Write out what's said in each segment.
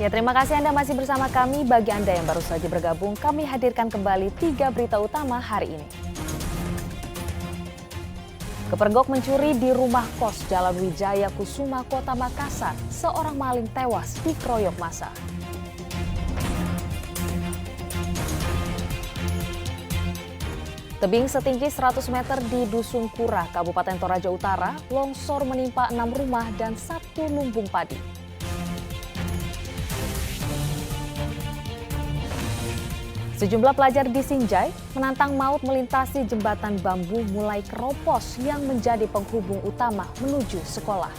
Ya, terima kasih Anda masih bersama kami. Bagi Anda yang baru saja bergabung, kami hadirkan kembali 3 berita utama hari ini. Kepergok mencuri di rumah kos Jalan Wijaya Kusuma, Kota Makassar. Seorang maling tewas dikeroyok massa. Tebing setinggi 100 meter di Dusun Kura, Kabupaten Toraja Utara, longsor menimpa 6 rumah dan 1 lumbung padi. Sejumlah pelajar di Sinjai menantang maut melintasi jembatan bambu mulai keropos yang menjadi penghubung utama menuju sekolah.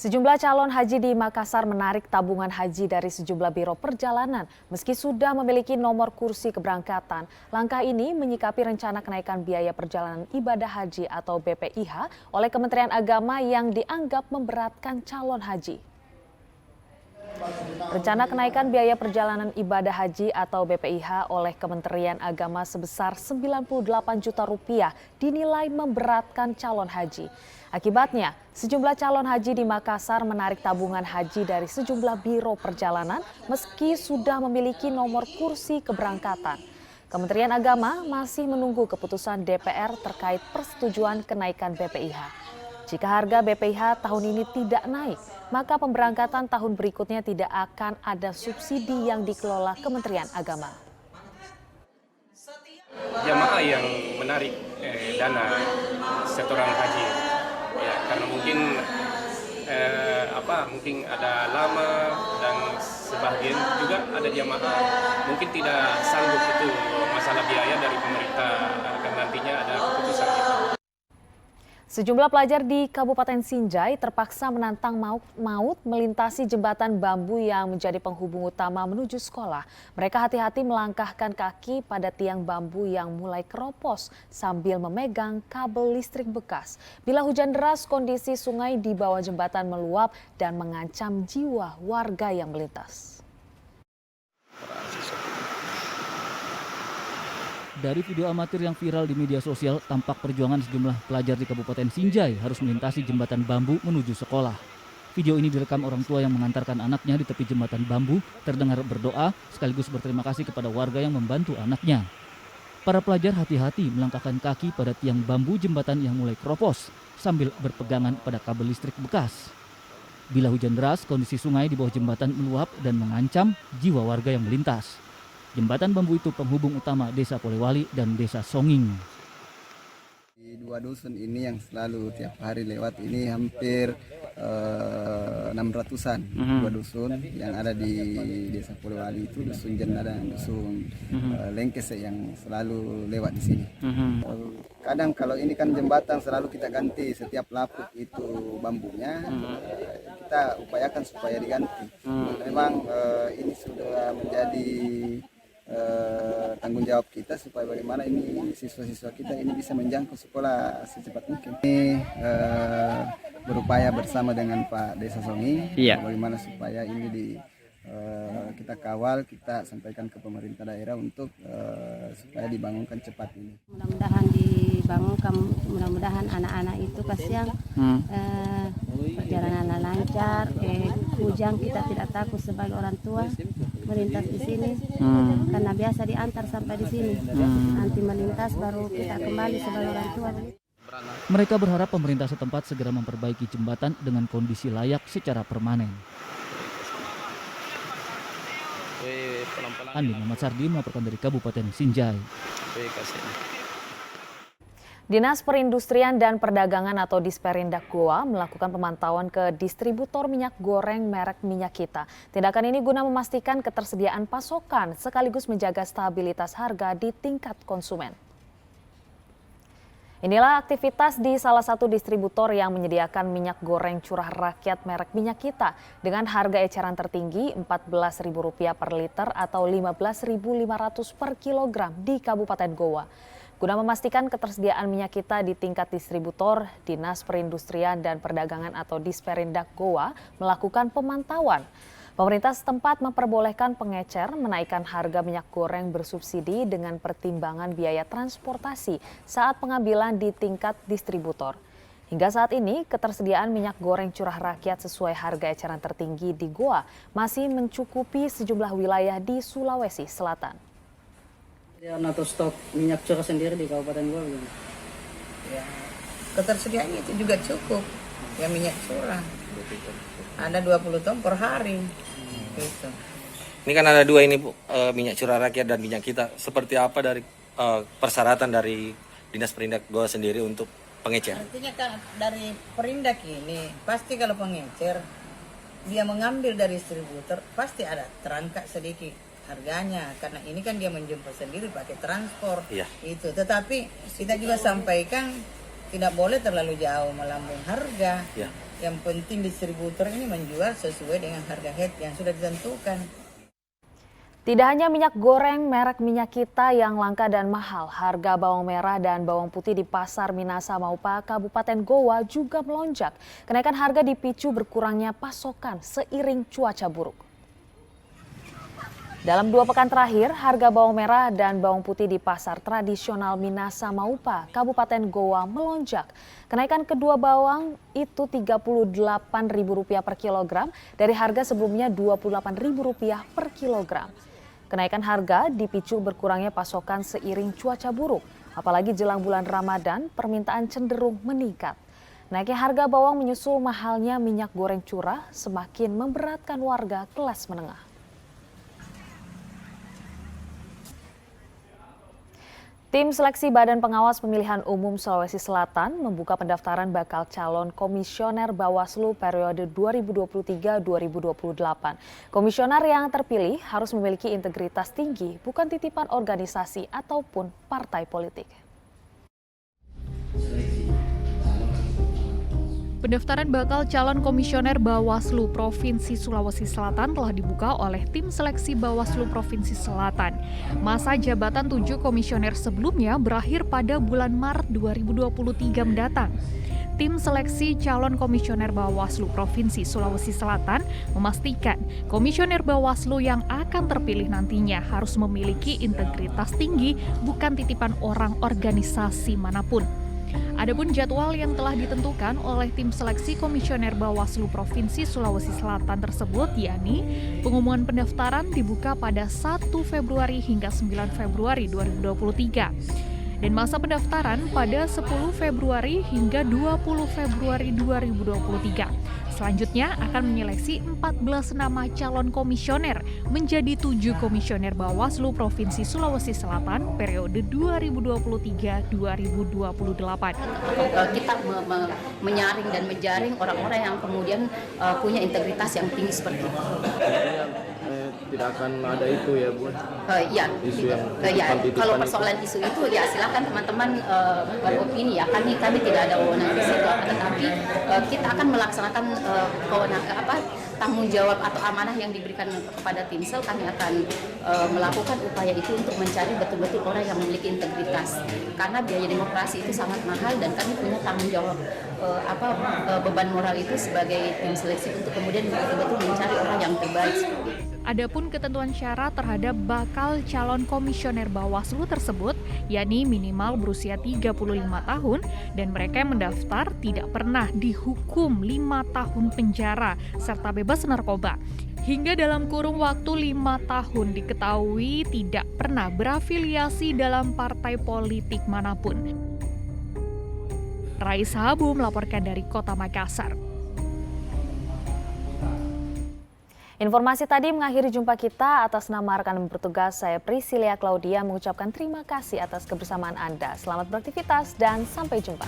Sejumlah calon haji di Makassar menarik tabungan haji dari sejumlah biro perjalanan meski sudah memiliki nomor kursi keberangkatan. Langkah ini menyikapi rencana kenaikan biaya perjalanan ibadah haji atau BPIH oleh Kementerian Agama yang dianggap memberatkan calon haji. Rencana kenaikan biaya perjalanan ibadah haji atau BPIH oleh Kementerian Agama sebesar 98 juta rupiah dinilai memberatkan calon haji. Akibatnya, sejumlah calon haji di Makassar menarik tabungan haji dari sejumlah biro perjalanan meski sudah memiliki nomor kursi keberangkatan. Kementerian Agama masih menunggu keputusan DPR terkait persetujuan kenaikan BPIH. Jika harga BPIH tahun ini tidak naik, maka pemberangkatan tahun berikutnya tidak akan ada subsidi yang dikelola Kementerian Agama. Jamaah yang menarik dana setoran haji, ya, karena mungkin mungkin ada lama dan sebagian juga ada jamaah mungkin tidak sanggup itu masalah biaya dari pemerintah akan nantinya ada keputusan. Sejumlah pelajar di Kabupaten Sinjai terpaksa menantang maut melintasi jembatan bambu yang menjadi penghubung utama menuju sekolah. Mereka hati-hati melangkahkan kaki pada tiang bambu yang mulai keropos sambil memegang kabel listrik bekas. Bila hujan deras, kondisi sungai di bawah jembatan meluap dan mengancam jiwa warga yang melintas. Dari video amatir yang viral di media sosial, tampak perjuangan sejumlah pelajar di Kabupaten Sinjai harus melintasi jembatan bambu menuju sekolah. Video ini direkam orang tua yang mengantarkan anaknya di tepi jembatan bambu, terdengar berdoa sekaligus berterima kasih kepada warga yang membantu anaknya. Para pelajar hati-hati melangkahkan kaki pada tiang bambu jembatan yang mulai keropos sambil berpegangan pada kabel listrik bekas. Bila hujan deras, kondisi sungai di bawah jembatan meluap dan mengancam jiwa warga yang melintas. Jembatan bambu itu penghubung utama Desa Polewali dan Desa Songing. Di 2 dusun ini yang selalu tiap hari lewat ini hampir 600-an 2 dusun yang ada di Desa Polewali itu dusun Jenda dan dusun Lengkese yang selalu lewat di sini. Kadang kalau ini kan jembatan selalu kita ganti setiap lapuk itu bambunya, kita upayakan supaya diganti. Memang ini sudah menjadi tanggung jawab kita supaya bagaimana ini siswa-siswa kita ini bisa menjangkau sekolah secepat mungkin. Ini berupaya bersama dengan Pak Desa Songi, bagaimana supaya ini kita kawal, kita sampaikan ke pemerintah daerah untuk supaya dibangunkan cepat ini. Mudah-mudahan dibangunkan, mudah-mudahan anak-anak itu kasihan perjalanan lancar, hujan kita tidak takut sebagai orang tua melintas di sini karena biasa diantar sampai di sini. Nanti melintas baru kita kembali sebagai orang tua. Mereka berharap pemerintah setempat segera memperbaiki jembatan dengan kondisi layak secara permanen. Andi Muhammad Sardi melaporkan dari Kabupaten Sinjai. Dinas Perindustrian dan Perdagangan atau Disperindak Goa melakukan pemantauan ke distributor minyak goreng merek Minyak Kita. Tindakan ini guna memastikan ketersediaan pasokan sekaligus menjaga stabilitas harga di tingkat konsumen. Inilah aktivitas di salah satu distributor yang menyediakan minyak goreng curah rakyat merek Minyak Kita dengan harga eceran tertinggi Rp14.000 per liter atau Rp15.500 per kilogram di Kabupaten Goa. Guna memastikan ketersediaan minyak kita di tingkat distributor, Dinas Perindustrian dan Perdagangan atau Disperindak Goa melakukan pemantauan. Pemerintah setempat memperbolehkan pengecer menaikkan harga minyak goreng bersubsidi dengan pertimbangan biaya transportasi saat pengambilan di tingkat distributor. Hingga saat ini, ketersediaan minyak goreng curah rakyat sesuai harga eceran tertinggi di Goa masih mencukupi sejumlah wilayah di Sulawesi Selatan. Atau stok minyak curah sendiri di Kabupaten Goa begini? Ya, ketersediaannya itu juga cukup. Ya minyak curah. Ada 20 ton per hari. Gitu. Ini kan ada dua ini Bu, minyak curah rakyat dan minyak kita. Seperti apa dari persyaratan dari Dinas Perindak Goa sendiri untuk pengecer? Artinya kan dari perindak ini, pasti kalau pengecer, dia mengambil dari distributor, pasti ada terangkat sedikit harganya. Karena ini kan dia menjemput sendiri pakai transport. Iya. Itu. Tetapi kita juga sampaikan, tidak boleh terlalu jauh melambung harga. Ya. Yang penting distributor ini menjual sesuai dengan harga head yang sudah ditentukan. Tidak hanya minyak goreng merek minyak kita yang langka dan mahal, harga bawang merah dan bawang putih di Pasar Minasa Maupa, Kabupaten Goa juga melonjak. Kenaikan harga dipicu berkurangnya pasokan seiring cuaca buruk. Dalam 2 pekan terakhir, harga bawang merah dan bawang putih di pasar tradisional Minasa Maupa, Kabupaten Goa melonjak. Kenaikan kedua bawang itu Rp38.000 per kilogram dari harga sebelumnya Rp28.000 per kilogram. Kenaikan harga dipicu berkurangnya pasokan seiring cuaca buruk, apalagi jelang bulan Ramadan, permintaan cenderung meningkat. Naiknya harga bawang menyusul mahalnya minyak goreng curah semakin memberatkan warga kelas menengah. Tim seleksi Badan Pengawas Pemilihan Umum Sulawesi Selatan membuka pendaftaran bakal calon komisioner Bawaslu periode 2023-2028. Komisioner yang terpilih harus memiliki integritas tinggi, bukan titipan organisasi ataupun partai politik. Pendaftaran bakal calon komisioner Bawaslu Provinsi Sulawesi Selatan telah dibuka oleh tim seleksi Bawaslu Provinsi Selatan. Masa jabatan 7 komisioner sebelumnya berakhir pada bulan Maret 2023 mendatang. Tim seleksi calon komisioner Bawaslu Provinsi Sulawesi Selatan memastikan komisioner Bawaslu yang akan terpilih nantinya harus memiliki integritas tinggi, bukan titipan orang organisasi manapun. Adapun jadwal yang telah ditentukan oleh tim seleksi komisioner Bawaslu Provinsi Sulawesi Selatan tersebut, yakni pengumuman pendaftaran dibuka pada 1 Februari hingga 9 Februari 2023. Dan masa pendaftaran pada 10 Februari hingga 20 Februari 2023. Selanjutnya akan menyeleksi 14 nama calon komisioner menjadi 7 komisioner Bawaslu Provinsi Sulawesi Selatan periode 2023-2028. Kita menyaring dan menjaring orang-orang yang kemudian punya integritas yang tinggi seperti itu. Tidak akan ada itu ya Bu? Ya, isu yang kalau persoalan isu itu ya silakan teman-teman beropini ya. Kami tidak ada wewenang di situ, tetapi kita akan melaksanakan tanggung jawab atau amanah yang diberikan kepada Timsel. Kami akan melakukan upaya itu untuk mencari betul-betul orang yang memiliki integritas. Karena biaya demokrasi itu sangat mahal dan kami punya tanggung jawab beban moral itu sebagai tim seleksi untuk kemudian betul-betul mencari orang yang terbaik. Adapun ketentuan syarat terhadap bakal calon komisioner Bawaslu tersebut, yakni minimal berusia 35 tahun dan mereka yang mendaftar tidak pernah dihukum 5 tahun penjara serta bebas narkoba. Hingga dalam kurun waktu 5 tahun diketahui tidak pernah berafiliasi dalam partai politik manapun. Raisa Habu melaporkan dari Kota Makassar. Informasi tadi mengakhiri jumpa kita. Atas nama rekan bertugas, saya Priscilia Claudia mengucapkan terima kasih atas kebersamaan Anda. Selamat beraktivitas dan sampai jumpa.